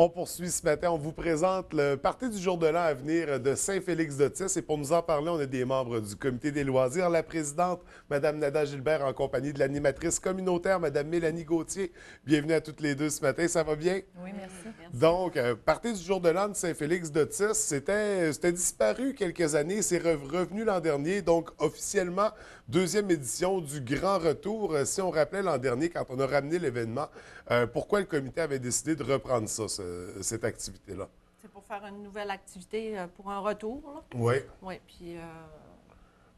On poursuit ce matin. On vous présente le Parti du jour de l'an à venir de Saint-Félix-d'Otis. Et pour nous en parler, on a des membres du comité des loisirs. La présidente, Mme Nada Gilbert, en compagnie de l'animatrice communautaire, Mme Mélanie Gauthier. Bienvenue à toutes les deux ce matin. Ça va bien? Oui, merci. Donc, Parti du jour de l'an de Saint-Félix-d'Otis, c'était disparu quelques années. C'est revenu l'an dernier. Donc, officiellement, deuxième édition du Grand Retour. Si on rappelait l'an dernier, quand on a ramené l'événement, pourquoi le comité avait décidé de reprendre ça, cette activité-là? C'est pour faire une nouvelle activité pour un retour, là. Oui. Oui, puis...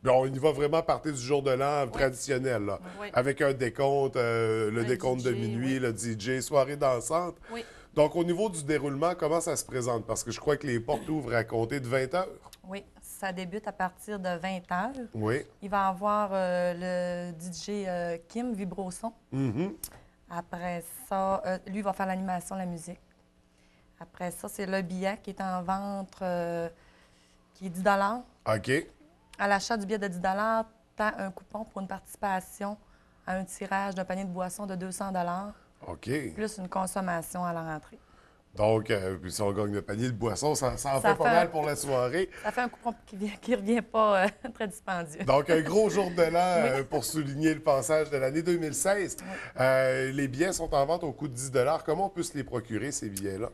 Bon, on y va vraiment à partir du jour de l'an traditionnel, là, Oui. avec un décompte, le décompte de DJ, minuit, oui. le DJ, soirée dansante. Oui. Donc, au niveau du déroulement, comment ça se présente? Parce que je crois que les portes ouvrent à compter de 20 heures. Oui, ça débute à partir de 20 h. Oui. Il va y avoir le DJ Kim Vibroson. Mhm. Après ça, lui va faire l'animation, la musique. Après ça, c'est le billet qui est en vente, qui est 10 $ OK. À l'achat du billet de 10 $ tu as un coupon pour une participation à un tirage d'un panier de boissons de 200 $ OK. plus une consommation à la rentrée. Donc, puis si on gagne le panier de boissons, ça en Ça fait pas fait- mal pour la soirée. Ça fait un coupon qui revient pas très dispendieux. Donc, un gros jour de l'an pour souligner le passage de l'année 2016. Les billets sont en vente au coût de 10 $. Comment on peut se les procurer, ces billets-là?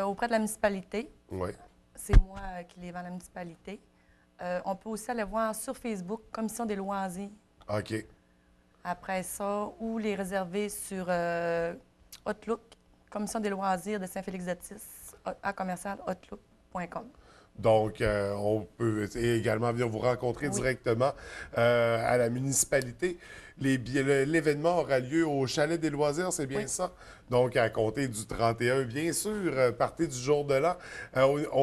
Auprès de la municipalité, Oui. c'est moi qui les vends à la municipalité. On peut aussi aller voir sur Facebook, Commission des loisirs. OK. Après ça, ou les réserver sur Outlook, Commission des loisirs de Saint-Félix-d'Otis, à commercial outlook.com. Donc, on peut également venir vous rencontrer Oui. directement à la municipalité. L'événement aura lieu au Chalet des loisirs, c'est bien Oui. ça? Donc, à compter du 31, bien sûr, partie du jour de l'an.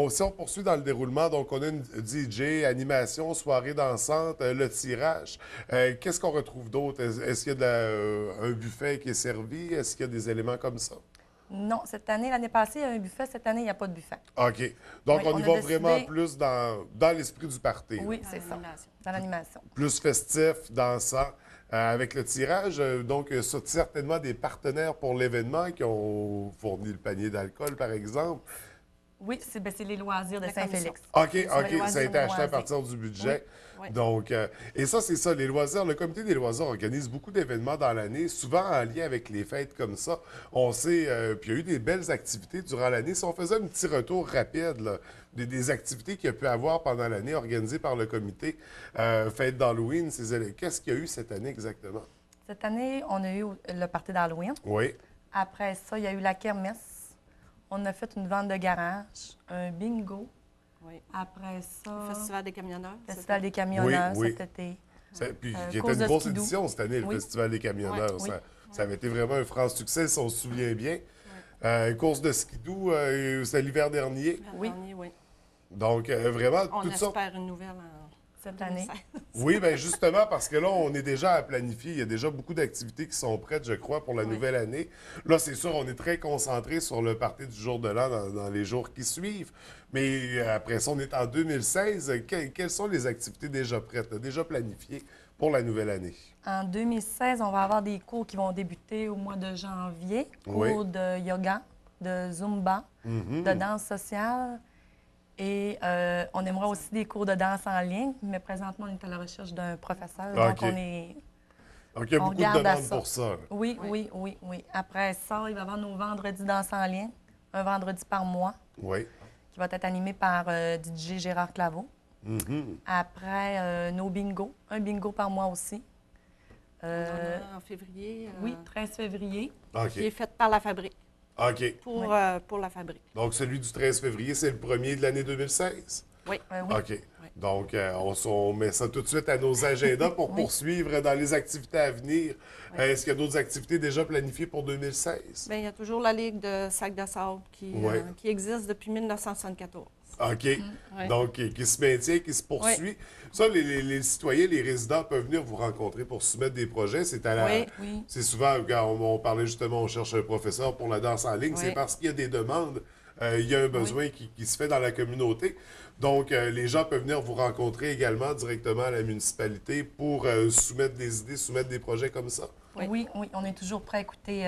Si on poursuit dans le déroulement, donc on a une DJ, animation, soirée dansante, le tirage. Qu'est-ce qu'on retrouve d'autre? Est-ce qu'il y a un buffet qui est servi? Est-ce qu'il y a des éléments comme ça? Non, cette année, l'année passée, il y a un buffet. Cette année, il n'y a pas de buffet. OK. Donc, Oui, on y on va a décidé- vraiment plus dans l'esprit du party. Oui, Dans c'est ça, l'animation. dans l'animation. Plus festif, dansant. Avec le tirage, donc, certainement des partenaires pour l'événement qui ont fourni le panier d'alcool, par exemple. Oui, c'est les loisirs de La Saint-Félix. OK, les OK, ça a loisirs été acheté à loisirs. partir du budget. Oui. Donc, et ça, c'est ça, les loisirs. Le comité des loisirs organise beaucoup d'événements dans l'année, souvent en lien avec les fêtes comme ça. On sait, puis il y a eu des belles activités durant l'année. Si on faisait un petit retour rapide, là, des activités qu'il y a pu avoir pendant l'année organisées par le comité, fête d'Halloween, qu'est-ce qu'il y a eu cette année exactement? Cette année, on a eu le party d'Halloween. Oui. Après ça, il y a eu la kermesse. On a fait une vente de garage, un bingo. Oui. Après ça, Le Festival des camionneurs. le Festival des camionneurs Oui, oui. cet été. Puis qui était course une de grosse skidoo. édition cette année, le Oui. Festival des camionneurs. Oui. Ça avait été vraiment un franc succès, si on se souvient bien. Course de skidoo, c'était l'hiver dernier. Oui. Oui. Donc, vraiment, On toutes sortes. espère une nouvelle en Cette année. 2016. Oui, bien justement, parce que là, on est déjà à planifier. Il y a déjà beaucoup d'activités qui sont prêtes, je crois, pour la nouvelle année. Là, c'est sûr, on est très concentré sur le party du jour de l'an dans les jours qui suivent. Mais après ça, on est en 2016. Quelles sont les activités déjà prêtes, déjà planifiées pour la nouvelle année? En 2016, on va avoir des cours qui vont débuter au mois de janvier. Cours Oui. de yoga, de zumba, de danse sociale. Et on aimerait aussi des cours de danse en ligne, mais présentement, on est à la recherche d'un professeur. OK. Donc, on est... Donc, il y a On beaucoup de regarde à demandes ça. pour ça. là. Oui, Oui. oui. Après ça, il va y avoir nos vendredis danse en ligne, un vendredi par mois, Oui. qui va être animé par DJ Gérard Claveau. Mhm. Après, nos bingos, un bingo par mois aussi. On en a en février. Oui, 13 février. Qui est OK. fait par la fabrique, OK. pour la fabrique. Donc, celui du 13 février, c'est le premier de l'année 2016? Oui. Oui. OK. Donc, on met ça tout de suite à nos agendas pour Oui. poursuivre dans les activités à venir. Est-ce qu'il y a d'autres activités déjà planifiées pour 2016? Bien, il y a toujours la Ligue de sac de sable Oui. qui existe depuis 1974. OK. Oui. Donc, qui se maintient, qui se poursuit. Ça, les citoyens, les résidents peuvent venir vous rencontrer pour soumettre des projets. C'est à la... Oui. Oui. C'est souvent, quand on parlait justement, on cherche un professeur pour la danse en ligne, Oui. c'est parce qu'il y a des demandes, il y a un besoin qui se fait dans la communauté. Donc, les gens peuvent venir vous rencontrer également directement à la municipalité pour soumettre des idées, soumettre des projets comme ça. Oui. Oui, on est toujours prêt à écouter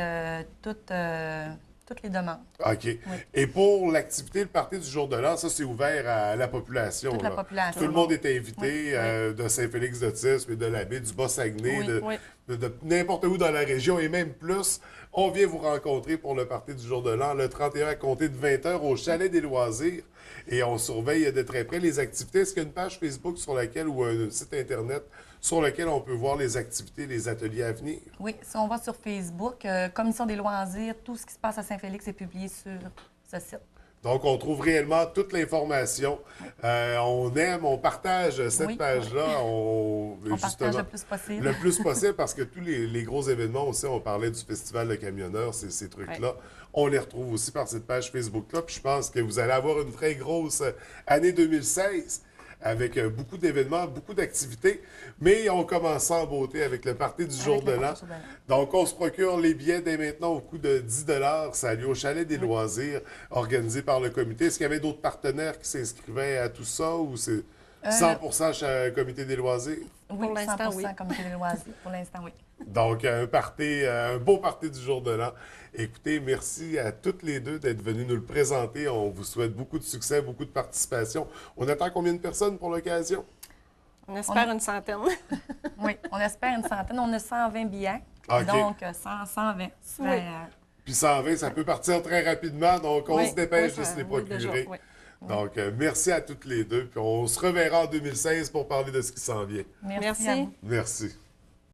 toutes les demandes. OK. Et pour l'activité, le party du jour de l'an, ça, c'est ouvert à la population. Toute la là. population. Tout le monde est invité Oui. de Saint-Félix-de-Tis, mais de la baie du Bas-Saguenay, Oui. de, Oui. de n'importe où dans la région et même plus. On vient vous rencontrer pour le party du jour de l'an, le 31 à compter de 20 h au Chalet des Loisirs. Et on surveille de très près les activités. Est-ce qu'il y a une page Facebook sur laquelle ou un site Internet sur lequel on peut voir les activités, les ateliers à venir? Oui, si on va sur Facebook, Commission des loisirs, tout ce qui se passe à Saint-Félix est publié sur ce site. Donc, on trouve réellement toute l'information. On aime, on partage cette Oui, page-là. On partage justement, le plus possible. le plus possible parce que tous les gros événements aussi, on parlait du Festival de camionneurs, ces trucs-là, on les retrouve aussi par cette page Facebook-là. Puis je pense que vous allez avoir une très grosse année 2016 avec beaucoup d'événements, beaucoup d'activités. Mais on commence en beauté avec le party du jour de l'an. Donc, on se procure les billets dès maintenant au coût de 10 $. Ça a lieu au Chalet des Loisirs, organisé par le comité. Est-ce qu'il y avait d'autres partenaires qui s'inscrivaient à tout ça ou c'est 100% comité des loisirs? Oui, Pour l'instant, 100% oui. Comité des loisirs. Pour l'instant, oui. Donc, un beau party du jour de l'an. Écoutez, merci à toutes les deux d'être venues nous le présenter. On vous souhaite beaucoup de succès, beaucoup de participation. On attend combien de personnes pour l'occasion? On espère une centaine. Oui, on espère une centaine. On a 120 billets. OK. Donc, 120. Oui. Puis 120, ça peut partir très rapidement, donc on Oui, se dépêche oui, de ça- se les oui, déjà, procurer. oui. Donc, merci à toutes les deux. Puis on se reverra en 2016 pour parler de ce qui s'en vient. Merci. Merci. à vous. Merci.